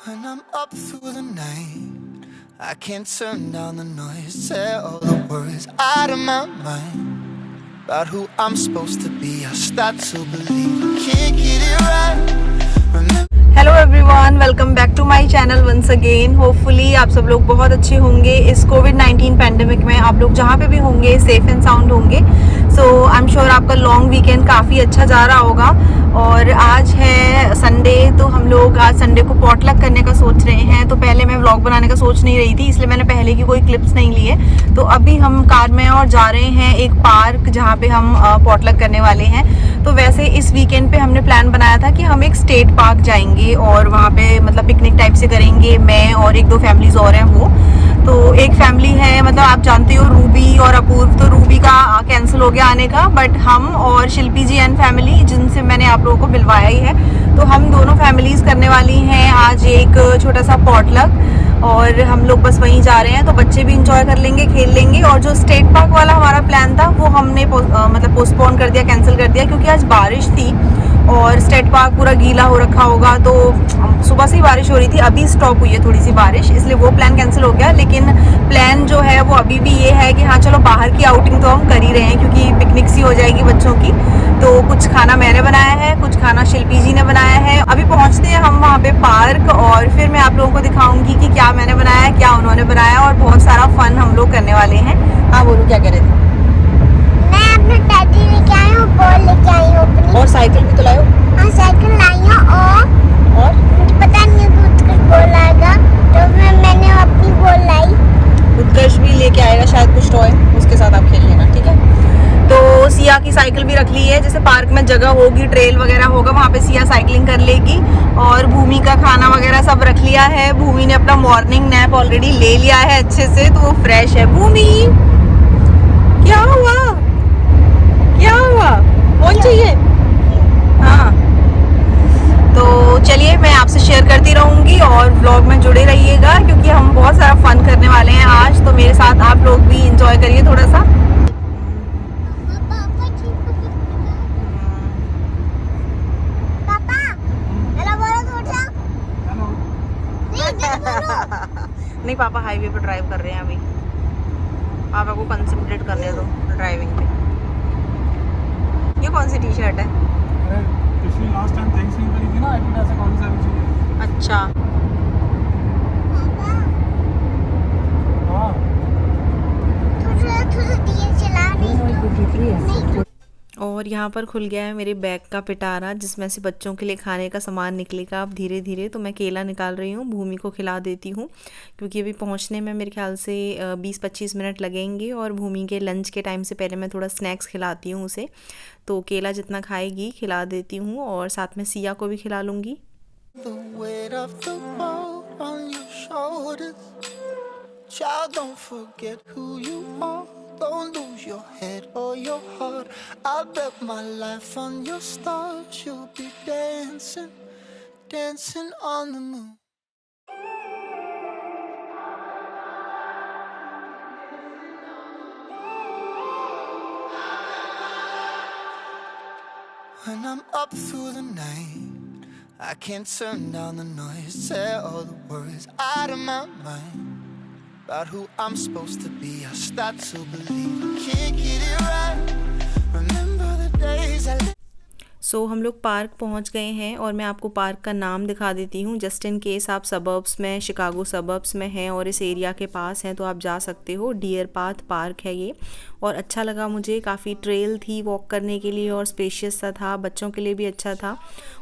When I'm up through the night, I can't turn down the noise. Tear all the worries out of my mind about who I'm supposed to be. I start to believe I can't get it right. Hello everyone, welcome back to my channel once again. Hopefully आप सब लोग बहुत अच्छे होंगे। इस कोविड-19 pandemic में आप लोग जहाँ पे भी होंगे सेफ एंड साउंड होंगे। सो आई एम श्योर आपका लॉन्ग वीकेंड काफ़ी अच्छा जा रहा होगा। और आज है संडे, तो हम लोग आज संडे को पॉटलक करने का सोच रहे हैं। तो पहले मैं व्लॉग बनाने का सोच नहीं रही थी, इसलिए मैंने पहले की कोई क्लिप्स नहीं लिए। तो अभी हम कार में और जा रहे हैं एक पार्क जहाँ पे हम पॉटलक करने वाले हैं। तो वैसे इस वीकेंड पे हमने प्लान बनाया था कि हम एक स्टेट पार्क जाएंगे और वहाँ पे मतलब पिकनिक टाइप से करेंगे। मैं और एक दो फैमिलीज और हैं वो। तो एक फैमिली है, मतलब आप जानते हो रूबी और अपूर्व, तो रूबी का कैंसिल हो गया आने का, बट हम और शिल्पी जी एंड फैमिली, जिनसे मैंने आप लोगों को मिलवाया ही है, तो हम दोनों फैमिलीज करने वाली हैं आज एक छोटा सा पॉटलक। और हम लोग बस वहीं जा रहे हैं, तो बच्चे भी इंजॉय कर लेंगे, खेल लेंगे। और जो स्टेट पार्क वाला हमारा प्लान था वो हमने मतलब पोस्टपोन कर दिया, कैंसिल कर दिया, क्योंकि आज बारिश थी और स्टेट पार्क पूरा गीला हो रखा होगा। तो सुबह से ही बारिश हो रही थी, अभी स्टॉप हुई है थोड़ी सी बारिश, इसलिए वो प्लान कैंसिल हो गया। लेकिन प्लान जो है वो अभी भी ये है कि हाँ चलो बाहर की आउटिंग तो हम कर ही रहे हैं, क्योंकि पिकनिक सी हो जाएगी बच्चों की। तो कुछ खाना मैंने बनाया है, कुछ खाना शिल्पी जी ने बनाया है। अभी पहुंचते हैं हम वहाँ पे पार्क, और फिर मैं आप लोगों को दिखाऊंगी कि क्या मैंने बनाया है, क्या उन्होंने बनाया, और बहुत सारा फन हम लोग करने वाले हैं। हाँ बोलो, क्या कह रहे थे? मैं अपना टैडी लेके आई हूँ, बॉल लेके आई हूँ अपनी। और साइकिल भी तो लाओ। हाँ साइकिल लाई हूँ, और मुझे पता नहीं है कि उत्कर्ष बॉल आएगा, तो मैंने अपनी बॉल लाई। उत्कर्ष भी लेके आएगा शायद कुछ टॉय, उसके साथ आप खेल लेना, ठीक है। तो सिया की साइकिल भी रख ली है, जैसे पार्क में जगह होगी, ट्रेल वगैरह होगा, वहाँ पे सिया साइकिलिंग कर लेगी। और भूमि का खाना वगैरह सब रख लिया है। भूमि ने अपना मॉर्निंग नैप ऑलरेडी ले लिया है अच्छे से, तो वो फ्रेश है। भूमि क्या हुआ, क्या हुआ, कौन चाहिए? हाँ, तो चलिए मैं आपसे शेयर करती रहूंगी और व्लॉग में जुड़े रहिएगा, क्योंकि हम बहुत सारा फन करने वाले हैं आज। तो मेरे साथ आप लोग भी इंजॉय करिए थोड़ा सा। नहीं पापा हाईवे पर ड्राइव कर रहे हैं अभी, पापा को कंसंट्रेट करने दो ड्राइविंग पे। ये कौन सी टी शर्ट है? अरे पिछली लास्ट टाइम थैंक्सगिविंग करी थी ना, एडिडास से कौन सा भी चाहिए। अच्छा, हाँ थोड़ा धीरे चला, नहीं। और यहाँ पर खुल गया है मेरे बैग का पिटारा, जिसमें से बच्चों के लिए खाने का सामान निकलेगा अब धीरे धीरे। तो मैं केला निकाल रही हूँ, भूमि को खिला देती हूँ, क्योंकि अभी पहुँचने में मेरे ख्याल से 20-25 मिनट लगेंगे। और भूमि के लंच के टाइम से पहले मैं थोड़ा स्नैक्स खिलाती हूँ उसे। तो केला जितना खाएगी खिला देती हूँ, और साथ में सिया को भी खिला लूँगी। The weight of the world on your shoulders. Child, don't forget who you are. Don't lose your head or your heart. I bet my life on your stars. You'll be dancing, dancing on the moon. When I'm up through the night, I can't turn down the noise. Tear all the worries out of my mind about who I'm supposed to be. I start to believe I can't get it right. Remember the days I lived. सो हम लोग park पहुंच गए हैं, और मैं आपको park का नाम दिखा देती हूँ, जस्ट इन केस आप सबर्ब्स में, शिकागो सबर्ब्स में हैं और इस एरिया के पास हैं, तो आप जा सकते हो। डियर पाथ पार्क है ये, और अच्छा लगा मुझे। काफ़ी ट्रेल थी वॉक करने के लिए, और स्पेशियस सा था, बच्चों के लिए भी अच्छा था।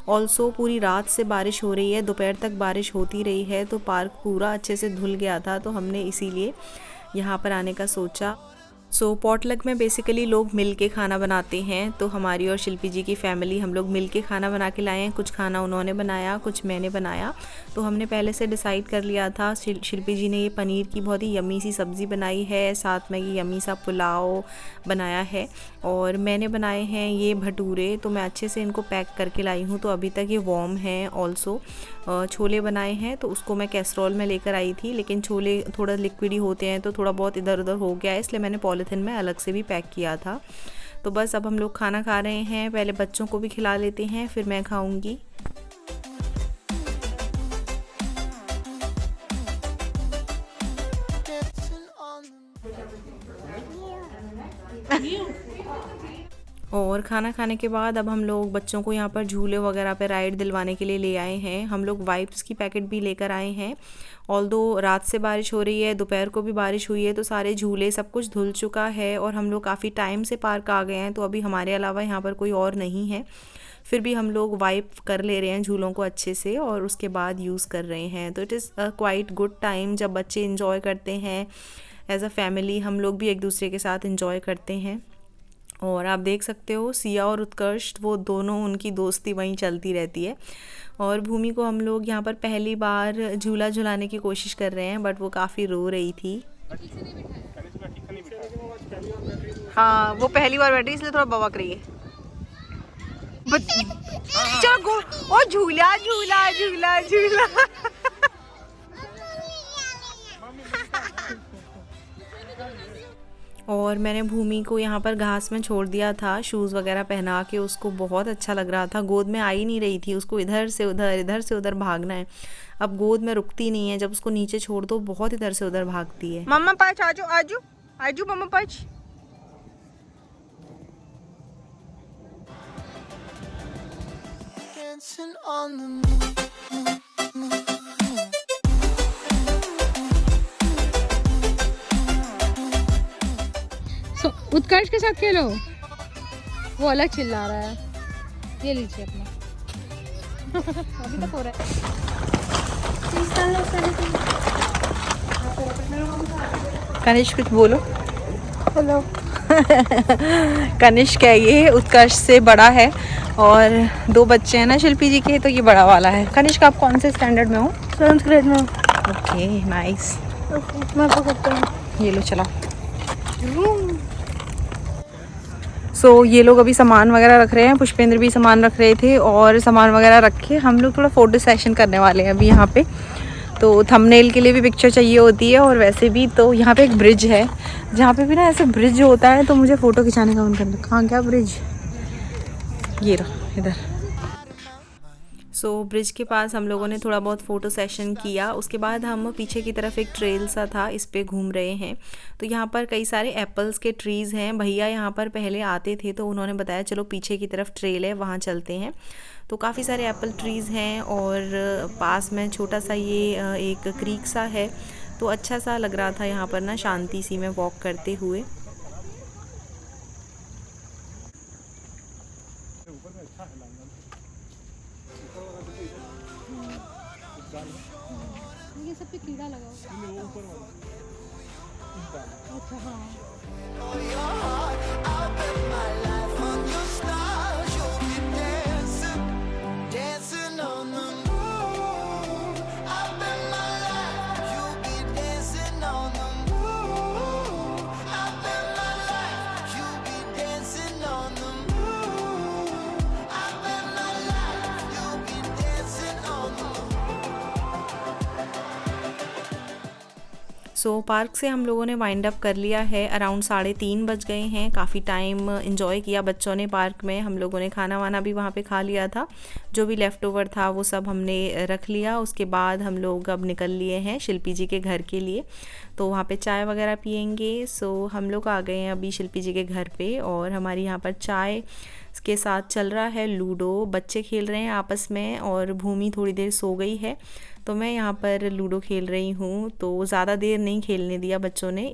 ऑल्सो पूरी रात से बारिश हो रही है, दोपहर तक बारिश होती रही है, तो पार्क पूरा अच्छे से धुल गया था, तो हमने इसीलिए यहाँ पर आने का सोचा। सो पॉटलक में बेसिकली लोग मिल के खाना बनाते हैं, तो हमारी और शिल्पी जी की फैमिली हम लोग मिल के खाना बना के लाए हैं। कुछ खाना उन्होंने बनाया, कुछ मैंने बनाया। तो हमने पहले से डिसाइड कर लिया था। शिल्पी जी ने ये पनीर की बहुत ही यम्मी सी सब्ज़ी बनाई है, साथ में ये यम्मी सा पुलाव बनाया है, और मैंने बनाए हैं ये भटूरे। तो मैं अच्छे से इनको पैक करके लाई हूँ, तो अभी तक ये वार्म हैं। ऑल्सो छोले बनाए हैं, तो उसको मैं कैसरोल में लेकर आई थी, लेकिन छोले थोड़ा लिक्विडी होते हैं, तो थोड़ा बहुत इधर उधर हो गया है, इसलिए मैंने पॉलीथिन में अलग से भी पैक किया था। तो बस अब हम लोग खाना खा रहे हैं, पहले बच्चों को भी खिला लेते हैं, फिर मैं खाऊंगी। और खाना खाने के बाद अब हम लोग बच्चों को यहाँ पर झूले वगैरह पे राइड दिलवाने के लिए ले आए हैं। हम लोग वाइप्स की पैकेट भी लेकर आए हैं। ऑल्दो रात से बारिश हो रही है, दोपहर को भी बारिश हुई है, तो सारे झूले सब कुछ धुल चुका है और हम लोग काफ़ी टाइम से पार्क आ गए हैं, तो अभी हमारे अलावा यहाँ पर कोई और नहीं है। फिर भी हम लोग वाइप कर ले रहे हैं झूलों को अच्छे से और उसके बाद यूज़ कर रहे हैं। तो it is a quite good time जब बच्चे इंजॉय करते हैं। एज अ फैमिली हम लोग भी एक दूसरे के साथ इंजॉय करते हैं। और आप देख सकते हो सिया और उत्कर्ष, वो दोनों, उनकी दोस्ती वहीं चलती रहती है। और भूमि को हम लोग यहाँ पर पहली बार झूला झुलाने की कोशिश कर रहे हैं, बट वो काफ़ी रो रही थी। हाँ, वो पहली बार बैठी इसलिए थोड़ा बवक रही है। चलो ओ झूला झूला झूला झूला। और मैंने भूमि को यहाँ पर घास में छोड़ दिया था, शूज़ वगैरह पहना के। उसको बहुत अच्छा लग रहा था, गोद में आ ही नहीं रही थी, उसको इधर से उधर भागना है। अब गोद में रुकती नहीं है, जब उसको नीचे छोड़ दो बहुत इधर से उधर भागती है। मम्मा पाच आजू आजू आजू मम्मा पाच। उत्कर्ष के साथ खेलो, वो अलग चिल्ला रहा है। ये लीजिए अपना। अभी तक हो रहा है। कनिष्क कुछ बोलो। हेलो। कनिष्क है ये, उत्कर्ष से बड़ा है और दो बच्चे हैं ना शिल्पी जी के, तो ये बड़ा वाला है। कनिष्क आप कौन से स्टैंडर्ड में हो? 7th ग्रेड में। Okay nice. मैं पकड़ता हूँ। ये लो चलाओ। सो ये लोग अभी सामान वगैरह रख रहे हैं, पुष्पेंद्र भी सामान रख रहे थे और सामान वगैरह रख के हम लोग थोड़ा फ़ोटो सेशन करने वाले हैं अभी यहाँ पे। तो थंबनेल के लिए भी पिक्चर चाहिए होती है और वैसे भी। तो यहाँ पे एक ब्रिज है, जहाँ पे भी ना ऐसे ब्रिज होता है तो मुझे फ़ोटो खिंचाने का मन करता है। कहाँ क्या ब्रिज? ये रहा इधर। सो ब्रिज के पास हम लोगों ने थोड़ा बहुत फ़ोटो सेशन किया। उसके बाद हम पीछे की तरफ एक ट्रेल सा था, इस पे घूम रहे हैं। तो यहाँ पर कई सारे एप्पल्स के ट्रीज़ हैं। भैया यहाँ पर पहले आते थे तो उन्होंने बताया चलो पीछे की तरफ ट्रेल है, वहाँ चलते हैं। तो काफ़ी सारे एप्पल ट्रीज़ हैं और पास में छोटा सा ये एक क्रीक सा है, तो अच्छा सा लग रहा था यहाँ पर ना, शांति सी में वॉक करते हुए। ये सब पे कीड़ा लगा हुआ है। अच्छा हाँ। सो पार्क से हम लोगों ने वाइंड अप कर लिया है। अराउंड 3:30 बज गए हैं। काफ़ी टाइम इन्जॉय किया बच्चों ने पार्क में। हम लोगों ने खाना वाना भी वहाँ पे खा लिया था, जो भी लेफ़्ट ओवर था वो सब हमने रख लिया। उसके बाद हम लोग अब निकल लिए हैं शिल्पी जी के घर के लिए, तो वहाँ पे चाय वगैरह पियेंगे। सो हम लोग आ गए हैं अभी शिल्पी जी के घर पे और हमारी यहाँ पर चाय के साथ चल रहा है लूडो। बच्चे खेल रहे हैं आपस में और भूमि थोड़ी देर सो गई है, तो मैं यहाँ पर लूडो खेल रही हूँ। तो ज़्यादा देर नहीं खेलने दिया बच्चों ने,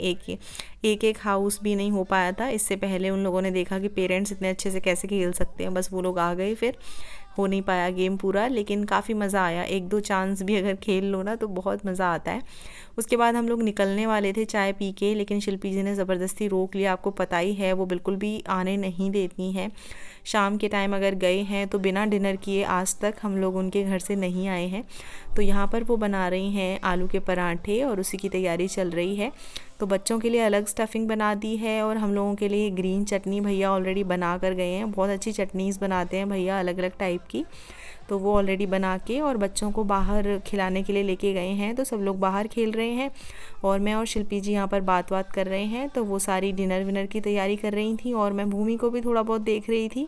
एक हाउस भी नहीं हो पाया था। इससे पहले उन लोगों ने देखा कि पेरेंट्स इतने अच्छे से कैसे खेल सकते हैं, बस वो लोग आ गए, फिर हो नहीं पाया गेम पूरा। लेकिन काफ़ी मज़ा आया, 1-2 चांस भी अगर खेल लो ना तो बहुत मज़ा आता है। उसके बाद हम लोग निकलने वाले थे चाय पी के, लेकिन शिल्पी जी ने ज़बरदस्ती रोक लिया। आपको पता ही है वो बिल्कुल भी आने नहीं देती हैं। शाम के टाइम अगर गए हैं तो बिना डिनर किए आज तक हम लोग उनके घर से नहीं आए हैं। तो यहाँ पर वो बना रही हैं आलू के पराठे और उसी की तैयारी चल रही है। तो बच्चों के लिए अलग स्टफिंग बना दी है और हम लोगों के लिए ग्रीन चटनी भैया ऑलरेडी बना कर गए हैं। बहुत अच्छी चटनीज़ बनाते हैं भैया, अलग अलग टाइप की। तो वो ऑलरेडी बना के और बच्चों को बाहर खिलाने के लिए लेके गए हैं। तो सब लोग बाहर खेल रहे हैं और मैं और शिल्पी जी यहाँ पर बात कर रहे हैं। तो वो सारी डिनर विनर की तैयारी कर रही थी और मैं भूमि को भी थोड़ा बहुत देख रही थी।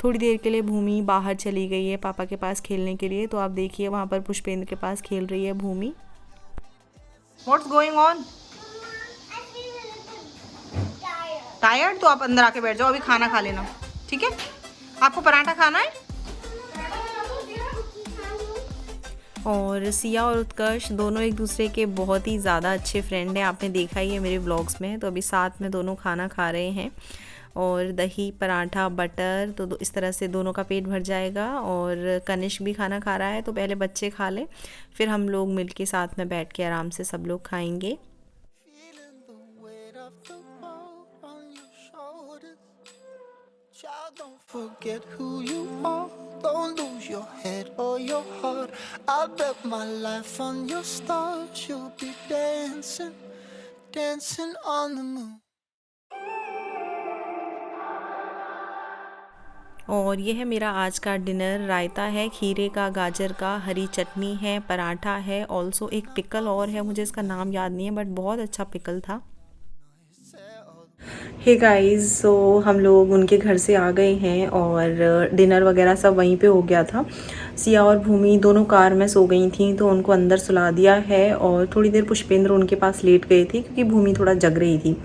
थोड़ी देर के लिए भूमि बाहर चली गई है पापा के पास खेलने के लिए। तो आप देखिए वहाँ पर पुष्पेंद्र के पास खेल रही है भूमि। What's going on? टायर्ड तो आप अंदर आके बैठ जाओ, अभी खाना खा लेना, ठीक है? आपको पराठा खाना है? और सिया और उत्कर्ष दोनों एक दूसरे के बहुत ही ज़्यादा अच्छे फ्रेंड हैं, आपने देखा ही है मेरे व्लॉग्स में। तो अभी साथ में दोनों खाना खा रहे हैं और दही पराठा बटर, तो इस तरह से दोनों का पेट भर जाएगा। और कनिष्क भी खाना खा रहा है, तो पहले बच्चे खा लें, फिर हम लोग मिलके साथ में बैठ के आराम से सब लोग खाएंगे। Feeling the weight of the world on your shoulders. Child, don't forget who you are. Don't lose your head or your heart. I bet my life on your stars. You'll be dancing, dancing on the moon. और ये है मेरा आज का dinner. रायता है खीरे का, गाजर का, हरी चटनी है, पराठा है, ऑल्सो एक पिकल और है, मुझे इसका नाम याद नहीं है, बट बहुत अच्छा पिकल था। हे गाइस, सो हम लोग उनके घर से आ गए हैं और डिनर वगैरह सब वहीं पे हो गया था। सिया और भूमि दोनों कार में सो गई थी, तो उनको अंदर सुला दिया है और थोड़ी देर पुष्पेंद्र उनके पास लेट गए थे क्योंकि भूमि थोड़ा जग रही थी।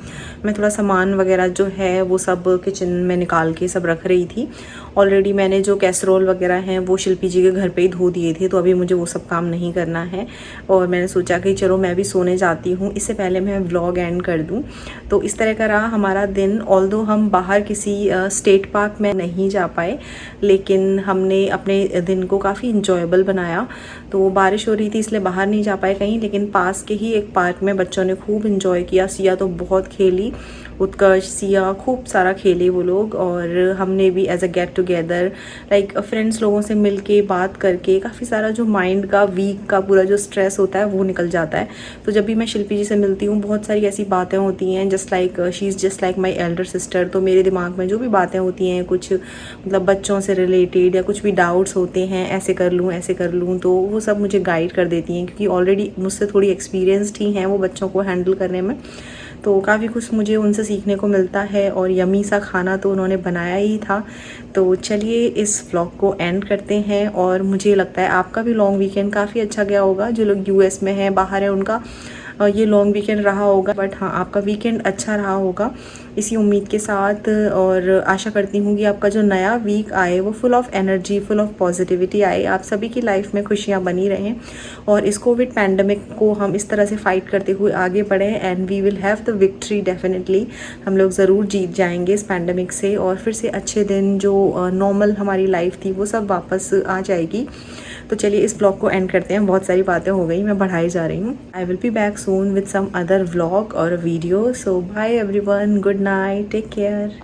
मैं थोड़ा सामान वगैरह जो है वो सब किचन में निकाल के सब रख रही थी। ऑलरेडी मैंने जो कैसरोल वगैरह हैं वो शिल्पी जी के घर पे ही धो दिए थे, तो अभी मुझे वो सब काम नहीं करना है। और मैंने सोचा कि चलो मैं भी सोने जाती हूँ, इससे पहले मैं व्लॉग एंड कर दूँ। तो इस तरह का रहा हमारा दिन। ऑल्दो हम बाहर किसी स्टेट पार्क में नहीं जा पाए, लेकिन हमने अपने दिन को काफ़ी इंजॉयबल बनाया। तो बारिश हो रही थी इसलिए बाहर नहीं जा पाए कहीं, लेकिन पास के ही एक पार्क में बच्चों ने खूब इंजॉय किया। सिया तो बहुत खेली, उत्कर्ष सिया खूब सारा खेले वो लोग। और हमने भी as a get together like friends लोगों से मिल के बात करके काफ़ी सारा जो माइंड का वीक का पूरा जो स्ट्रेस होता है वो निकल जाता है। तो जब भी मैं शिल्पी जी से मिलती हूँ बहुत सारी ऐसी बातें होती हैं, just like she is just like my elder sister. तो मेरे दिमाग में जो भी बातें होती हैं कुछ मतलब बच्चों से रिलेटेड या कुछ भी डाउट्स होते हैं, ऐसे कर लूँ, तो वो सब मुझे गाइड कर देती हैं क्योंकि ऑलरेडी मुझसे थोड़ी एक्सपीरियंस्ड ही हैं वो बच्चों को हैंडल करने में। तो काफ़ी कुछ मुझे उनसे सीखने को मिलता है और यमी सा खाना तो उन्होंने बनाया ही था। तो चलिए इस व्लॉग को एंड करते हैं। और मुझे लगता है आपका भी लॉन्ग वीकेंड काफ़ी अच्छा गया होगा। जो लोग यूएस में हैं, बाहर हैं, उनका ये लॉन्ग वीकेंड रहा होगा, बट हाँ आपका वीकेंड अच्छा रहा होगा, इसी उम्मीद के साथ। और आशा करती हूँ कि आपका जो नया वीक आए वो full of energy, full of positivity आए, आप सभी की लाइफ में खुशियाँ बनी रहें और इस कोविड पैंडमिक को हम इस तरह से फाइट करते हुए आगे बढ़ें and we will have the victory definitely. हम लोग ज़रूर जीत जाएंगे इस पैंडमिक से और फिर से अच्छे दिन जो नॉर्मल हमारी लाइफ थी वो सब वापस आ जाएगी। तो चलिए इस ब्लॉग को एंड करते हैं, बहुत सारी बातें हो गई, मैं बढ़ाई जा रही हूँ। I will be back soon with some other vlog और video. So bye everyone, good night, take care.